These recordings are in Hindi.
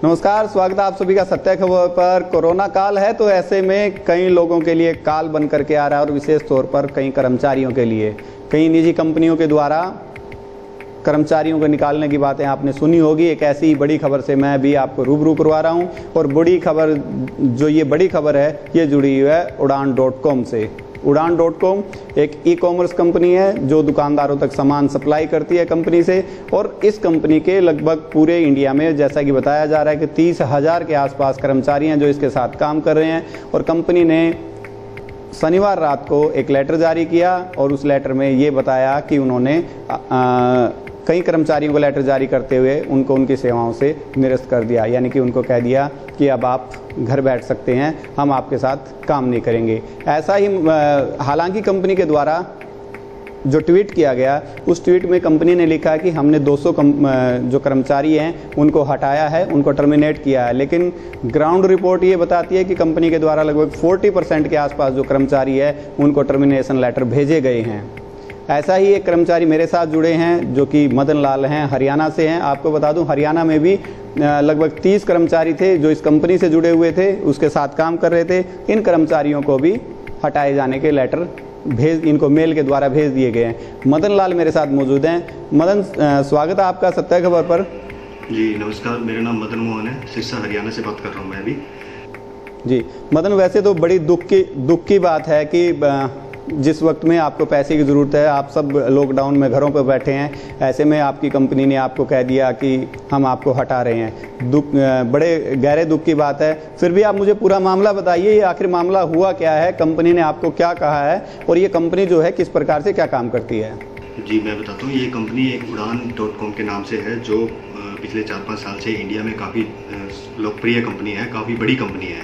नमस्कार, स्वागत है आप सभी का सत्य खबर पर। कोरोना काल है तो ऐसे में कई लोगों के लिए काल बन करके आ रहा है और विशेष तौर पर कई कर्मचारियों के लिए कई निजी कंपनियों के द्वारा कर्मचारियों को निकालने की बातें आपने सुनी होगी। एक ऐसी ही बड़ी खबर से मैं भी आपको रूबरू करवा रहा हूं और बड़ी खबर ये बड़ी खबर है ये जुड़ी हुई है उड़ान.com से। उड़ान.com एक ई-कॉमर्स कंपनी है जो दुकानदारों तक सामान सप्लाई करती है कंपनी से, और इस कंपनी के लगभग पूरे इंडिया में जैसा कि बताया जा रहा है कि 30,000 के आसपास कर्मचारी हैं जो इसके साथ काम कर रहे हैं। और कंपनी ने शनिवार रात को एक लेटर जारी किया और उस लेटर में ये बताया कि उन्होंने कई कर्मचारियों को लेटर जारी करते हुए उनको उनकी सेवाओं से निरस्त कर दिया, यानी कि उनको कह दिया कि अब आप घर बैठ सकते हैं, हम आपके साथ काम नहीं करेंगे। ऐसा ही हालांकि कंपनी के द्वारा जो ट्वीट किया गया उस ट्वीट में कंपनी ने लिखा कि हमने 200 जो कर्मचारी हैं उनको हटाया है, उनको टर्मिनेट किया है, लेकिन ग्राउंड रिपोर्ट ये बताती है कि कंपनी के द्वारा लगभग 40% के आसपास जो कर्मचारी है उनको टर्मिनेशन लेटर भेजे गए हैं। ऐसा ही एक कर्मचारी मेरे साथ जुड़े हैं जो कि मदन लाल हैं, हरियाणा से हैं। आपको बता दूं हरियाणा में भी लगभग 30 कर्मचारी थे जो इस कंपनी से जुड़े हुए थे, उसके साथ काम कर रहे थे। इन कर्मचारियों को भी हटाए जाने के लेटर इनको मेल के द्वारा भेज दिए गए हैं। मदन लाल मेरे साथ मौजूद हैं। मदन, स्वागत है आपका सत्य खबर पर। जी नमस्कार, मेरा नाम मदन मोहन है, सिरसा हरियाणा से बात कर रहा हूँ मैं अभी। जी मदन, वैसे तो बड़ी दुख की बात है कि जिस वक्त में आपको पैसे की ज़रूरत है, आप सब लॉकडाउन में घरों पर बैठे हैं, ऐसे में आपकी कंपनी ने आपको कह दिया कि हम आपको हटा रहे हैं। बड़े गहरे दुख की बात है। फिर भी आप मुझे पूरा मामला बताइए, ये आखिर मामला हुआ क्या है, कंपनी ने आपको क्या कहा है और ये कंपनी जो है किस प्रकार से क्या काम करती है। जी मैं बताता हूँ, ये कंपनी एक उड़ान.com के नाम से है जो पिछले 4-5 साल से इंडिया में काफ़ी लोकप्रिय कंपनी है, काफ़ी बड़ी कंपनी है,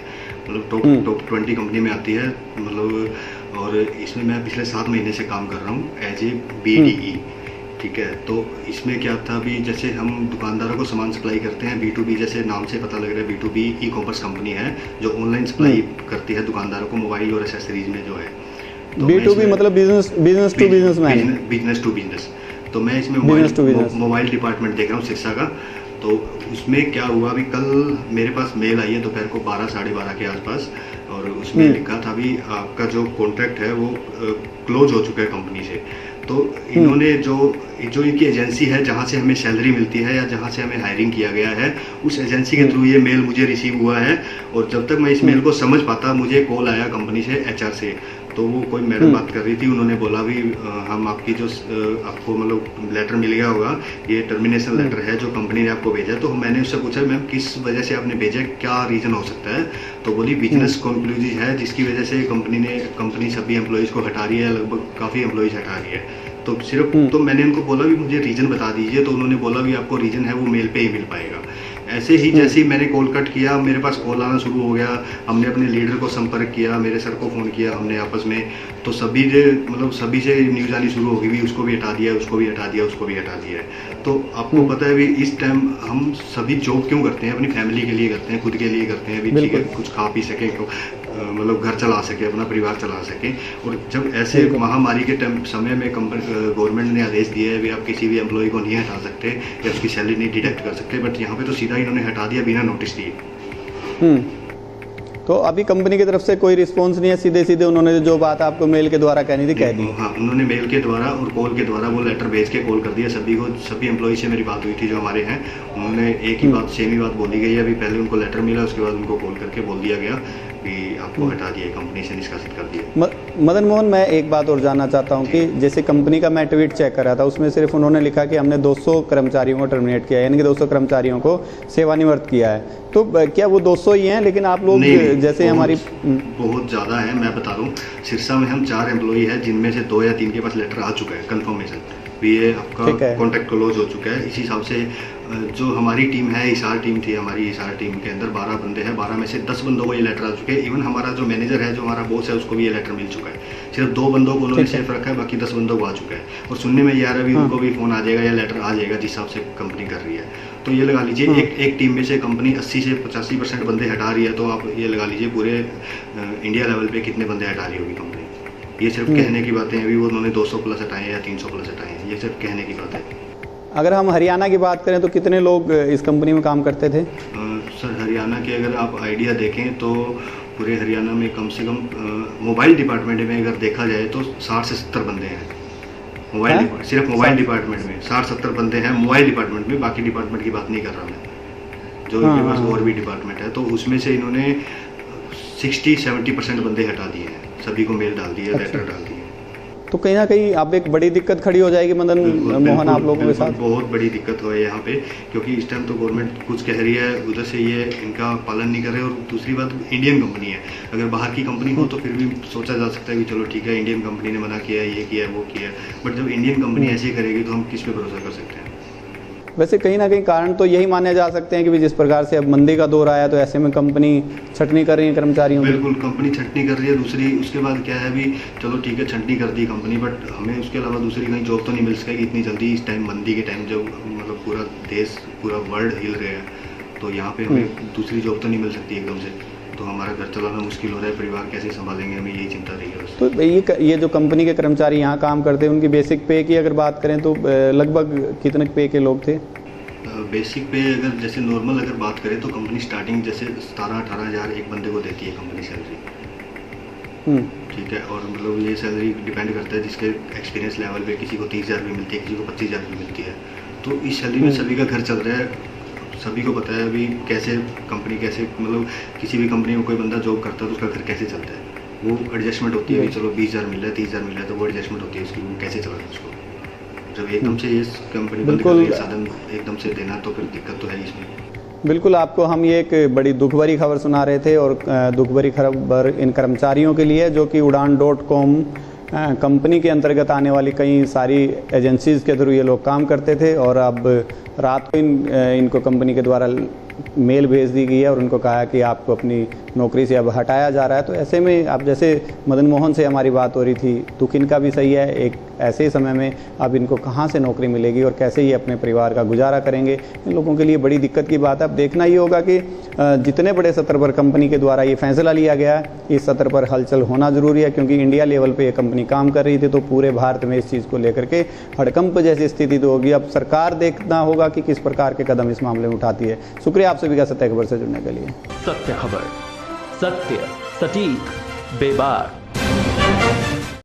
मतलब टॉप 20 कंपनी में आती है मतलब। और इसमें मैं पिछले 7 महीने से काम कर रहा हूँ एज ए BDE, ठीक है। तो इसमें क्या था, अभी जैसे हम दुकानदारों को सामान सप्लाई करते हैं, B2B जैसे नाम से पता लग रहा है, B2B ई-कॉमर्स कंपनी है जो ऑनलाइन सप्लाई करती है दुकानदारों को मोबाइल और एसेसरीज में जो है। तो B2B मतलब business to business, business to business. तो मैं इसमें मोबाइल डिपार्टमेंट देख रहा हूँ सिरसा का। तो उसमें क्या हुआ, अभी कल मेरे पास मेल आई है दोपहर को 12-12:30 के आसपास, और उसमें लिखा था अभी आपका जो कॉन्ट्रैक्ट है वो क्लोज हो चुका है कंपनी से। तो इन्होंने जो इनकी एजेंसी है जहाँ से हमें सैलरी मिलती है या जहाँ से हमें हायरिंग किया गया है, उस एजेंसी के थ्रू ये मेल मुझे रिसीव हुआ है। और जब तक मैं इस मेल को समझ पाता, मुझे कॉल आया कंपनी से, HR से। तो वो कोई मैडम बात कर रही थी, उन्होंने बोला भी हम आपकी जो आपको मतलब लेटर मिल गया होगा, ये टर्मिनेशन लेटर है जो कंपनी ने आपको भेजा। तो मैंने उससे पूछा मैम किस वजह से आपने भेजा, क्या रीज़न हो सकता है। तो बोली बिजनेस कॉन्क्लूजिव है जिसकी वजह से कंपनी सभी एम्प्लॉयज़ को हटा रही है, लगभग काफ़ी एम्प्लॉयज़ हटा रही है। तो सिर्फ तो मैंने उनको बोला भी मुझे रीज़न बता दीजिए, तो उन्होंने बोला भी आपको रीज़न है वो मेल पे ही मिल पाएगा। ऐसे ही जैसे ही मैंने कॉल कट किया, मेरे पास कॉल आना शुरू हो गया। हमने अपने लीडर को संपर्क किया, मेरे सर को फ़ोन किया हमने आपस में। तो सभी से न्यूज़ आनी शुरू हो गई भी उसको भी हटा दिया, उसको भी हटा दिया, उसको भी हटा दिया। तो आपको पता है भी इस टाइम हम सभी जॉब क्यों करते हैं, अपनी फैमिली के लिए करते हैं, खुद के लिए करते हैं भी, ठीक है, कुछ खा पी सके, मतलब घर चला सके, अपना परिवार चला सके। और जब ऐसे महामारी के समय में गवर्नमेंट ने आदेश दिया है भी आप किसी भी एम्प्लॉय को नहीं हटा सकते या उसकी सैलरी नहीं डिडक्ट कर सकते, बट यहाँ पे तो सीधा इन्होंने हटा दिया बिना नोटिस दिए। तो अभी कंपनी की तरफ से कोई रिस्पॉन्स नहीं है, सीधे उन्होंने जो बात आपको मेल के द्वारा कहनी थी कह दी। हाँ, उन्होंने मेल के द्वारा और कॉल के द्वारा वो लेटर भेज के कॉल कर दिया सभी को। सभी एम्प्लॉय से मेरी बात हुई थी जो हमारे हैं, उन्होंने एक ही बात, सेम ही बात बोली गई है। अभी पहले उनको लेटर मिला, उसके बाद उनको कॉल करके बोल दिया गया कि आपको हटा दिया, कंपनी से निष्कासित कर दिया। मदन मोहन, मैं एक बात और जानना चाहता हूं कि जैसे कंपनी का मैं ट्वीट चेक कर रहा था, उसमें सिर्फ उन्होंने लिखा कि हमने 200 कर्मचारियों को टर्मिनेट किया है, यानी कि 200 कर्मचारियों को सेवानिवृत्त किया है। तो क्या वो 200 ही हैं, लेकिन आप लोग जैसे हमारी बहुत ज़्यादा है। मैं बता दूं, सिरसा में हम 4 एम्प्लॉई हैं जिनमें से 2 या 3 के पास लेटर आ चुका है कंफर्मेशन भी, ये आपका कॉन्ट्रैक्ट क्लोज हो चुका है। इसी हिसाब से जो हमारी टीम है, HR टीम थी हमारी, HR टीम के अंदर 12 बंदे हैं, 12 में से 10 बंदों को ये लेटर आ चुके हैं। इवन हमारा जो मैनेजर है, जो हमारा बॉस है, उसको भी ये लेटर मिल चुका है। सिर्फ 2 बंदों को उन्होंने सेफ रखा है, बाकी 10 बंदों को आ चुका है। और सुनने में ये आ रहा है भी उनको भी फ़ोन आ जाएगा या लेटर आ जाएगा जिस हिसाब से कंपनी कर रही है। तो ये लगा लीजिए एक टीम में से कंपनी 80 से 85% बंदे हटा रही है, तो आप ये लगा लीजिए पूरे इंडिया लेवल पे कितने बंदे हटा रही होगी कंपनी। ये सिर्फ कहने की बातें हैं, अभी वो उन्होंने 200 प्लस हटाए हैं या 300 प्लस हटाए हैं, ये सिर्फ कहने की बात है। अगर हम हरियाणा की बात करें तो कितने लोग इस कंपनी में काम करते थे? सर हरियाणा के अगर आप आइडिया देखें तो पूरे हरियाणा में कम से कम मोबाइल डिपार्टमेंट में अगर देखा जाए तो 60 से 70 बंदे हैं मोबाइल सिर्फ मोबाइल डिपार्टमेंट में 60-70 बंदे हैं मोबाइल डिपार्टमेंट में। बाकी डिपार्टमेंट की बात नहीं कर रहा मैं, जो इनके पास और भी डिपार्टमेंट है। तो उसमें से इन्होंने 60-70% बंदे हटा दिए हैं, सभी को मेल डाल दिया, लेटर डाल दिए। तो कहीं ना कहीं अब एक बड़ी दिक्कत खड़ी हो जाएगी मदन मोहन आप लोगों के साथ। बहुत बड़ी दिक्कत हो है यहाँ पे, क्योंकि इस टाइम तो गवर्नमेंट कुछ कह रही है, उधर से ये इनका पालन नहीं कर रहे। और दूसरी बात, इंडियन कंपनी है, अगर बाहर की कंपनी हो तो फिर भी सोचा जा सकता है कि चलो ठीक है इंडियन कंपनी ने मना किया, ये किया वो किया। बट जब इंडियन कंपनी ऐसे करेगी तो हम किस पे भरोसा कर सकते हैं। वैसे कहीं ना कहीं कारण तो यही माने जा सकते हैं कि जिस प्रकार से अब मंदी का दौर आया तो ऐसे में कंपनी छंटनी कर रही है कर्मचारियों की। बिल्कुल, कंपनी छंटनी कर रही है। दूसरी उसके बाद क्या है, अभी चलो ठीक है छंटनी कर दी कंपनी, बट हमें उसके अलावा दूसरी कहीं जॉब तो नहीं मिल सकेगी इतनी जल्दी। इस टाइम मंदी के टाइम जब मतलब पूरा देश पूरा वर्ल्ड हिल रहा है, तो यहाँ पे हमें दूसरी जॉब तो नहीं मिल सकती एकदम से। तो हमारा घर चलाना मुश्किल हो रहा है, परिवार कैसे संभालेंगे, हमें यही चिंता रही है। तो ये जो कंपनी के कर्मचारी यहाँ काम करते हैं उनकी बेसिक पे की अगर बात करें तो लगभग कितने पे के लोग थे? बेसिक पे अगर जैसे नॉर्मल अगर बात करें तो कंपनी स्टार्टिंग जैसे 17-18 हज़ार एक बंदे को देती है कंपनी सैलरी। ठीक है, और मतलब ये सैलरी डिपेंड करता है जिसके एक्सपीरियंस लेवल पे, किसी को 30,000 भी मिलती है, किसी को 25,000 भी मिलती है। तो इस सैलरी में सभी का घर चल रहा है, सभी को पता है अभी कैसे कंपनी कैसे मतलब किसी भी कंपनी में कोई बंदा जॉब करता है तो उसका घर कैसे चलता है। वो एडजस्टमेंट होती है, चलो 20,000 मिल रहा है, 30,000 मिल रहा है, तो वो एडजस्टमेंट होती है उसकी, वो कैसे चला रहा है उसको। जब एकदम से ये कंपनी बंद कर रही है साधन एकदम से देना, तो फिर दिक्कत तो है इसमें। बिल्कुल, आपको हम ये एक बड़ी दुख भरी खबर सुना रहे थे, और दुख भरी खबर इन कर्मचारियों के लिए जो कि Udaan.com कंपनी के अंतर्गत आने वाली कई सारी एजेंसीज़ के थ्रू ये लोग काम करते थे, और अब रात को इनको कंपनी के द्वारा मेल भेज दी गई है और उनको कहा कि आपको अपनी नौकरी से अब हटाया जा रहा है। तो ऐसे में अब जैसे मदन मोहन से हमारी बात हो रही थी, दुख इनका भी सही है। एक ऐसे ही समय में अब इनको कहाँ से नौकरी मिलेगी और कैसे ये अपने परिवार का गुजारा करेंगे, इन लोगों के लिए बड़ी दिक्कत की बात है। अब देखना ये होगा कि जितने बड़े स्तर पर कंपनी के द्वारा ये फैसला लिया गया है, इस स्तर पर हलचल होना ज़रूरी है, क्योंकि इंडिया लेवल पर ये कंपनी काम कर रही थी, तो पूरे भारत में इस चीज़ को लेकर के हड़कंप जैसी स्थिति तो होगी। अब सरकार देखना होगा कि किस प्रकार के कदम इस मामले में उठाती है। शुक्रिया आप सभी का सत्य खबर से जुड़ने के लिए। सत्य खबर, सत्य, सटीक, बेबाक।